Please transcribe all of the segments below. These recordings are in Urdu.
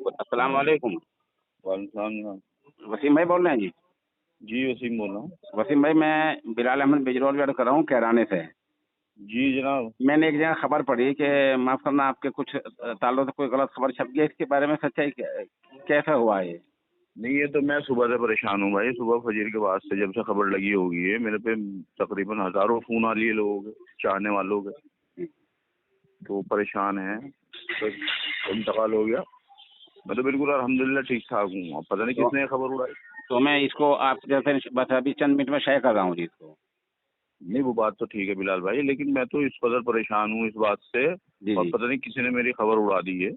السلام علیکم. وعلیکم السلام. وسیم بھائی بول رہے ہیں جی؟ جی وسیم بول رہا ہوں. وسیم بھائی میں بلال احمد بجرول ویڈ کر رہا ہوں کیرانے سے. جی جناب. میں نے ایک جگہ خبر پڑھی کہ معاف کرنا آپ کے کچھ تعلق سے کوئی غلط خبر چھپ گئی، اس کے بارے میں سچائی کیسا ہوا ہے؟ نہیں یہ تو میں صبح سے پریشان ہوں بھائی. صبح فجر کے بعد سے جب سے خبر لگی ہوگی ہے میرے پہ تقریباً ہزاروں فون آ لیے لوگوں کے چاہنے والوں کے، تو پریشان ہیں. تو انتقال ہو گیا. میں تو بالکل الحمدللہ ٹھیک ٹھاک ہوں. اب پتہ نہیں کس نے خبر اڑائی. تو میں اس کو آپ جیسے بس ابھی چند منٹ میں شیئر کر رہا ہوں جی اس کو. نہیں وہ بات تو ٹھیک ہے بلال بھائی، لیکن میں تو اس قدر پریشان ہوں اس بات سے، اور پتہ نہیں کسی نے میری خبر اڑا دی ہے.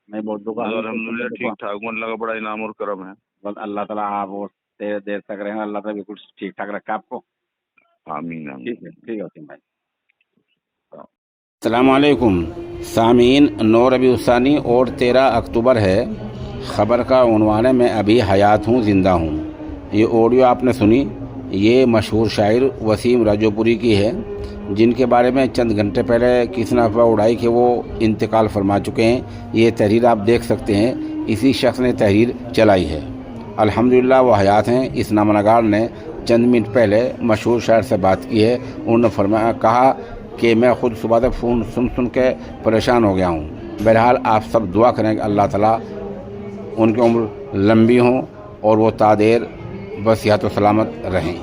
میں بہت دکھا الحمدللہ ٹھیک ٹھاک ہوں. اللہ کا بڑا انعام اور کرم ہے. بس اللہ تعالیٰ آپ وہ دیر تک رہیں، اللہ تعالیٰ بالکل ٹھیک ٹھاک رکھا آپ کو. آمین آمین. ٹھیک ہے وسیم بھائی. السلام علیکم سامعین. 9 ربیع الثانی اور 13 اکتوبر ہے. خبر کا عنوان ہے میں ابھی حیات ہوں، زندہ ہوں. یہ آڈیو آپ نے سنی، یہ مشہور شاعر وسیم راجو پوری کی ہے، جن کے بارے میں چند گھنٹے پہلے کسی نے افواہ اڑائی کہ وہ انتقال فرما چکے ہیں. یہ تحریر آپ دیکھ سکتے ہیں، اسی شخص نے تحریر چلائی ہے. الحمدللہ وہ حیات ہیں. اس نامہ نگار نے چند منٹ پہلے مشہور شاعر سے بات کی ہے. انہوں نے کہا کہ میں خود صبح سے فون سن کے پریشان ہو گیا ہوں. بہرحال آپ سب دعا کریں کہ اللہ تعالیٰ ان کی عمر لمبی ہوں اور وہ تا دیر بصحت و سلامت رہیں.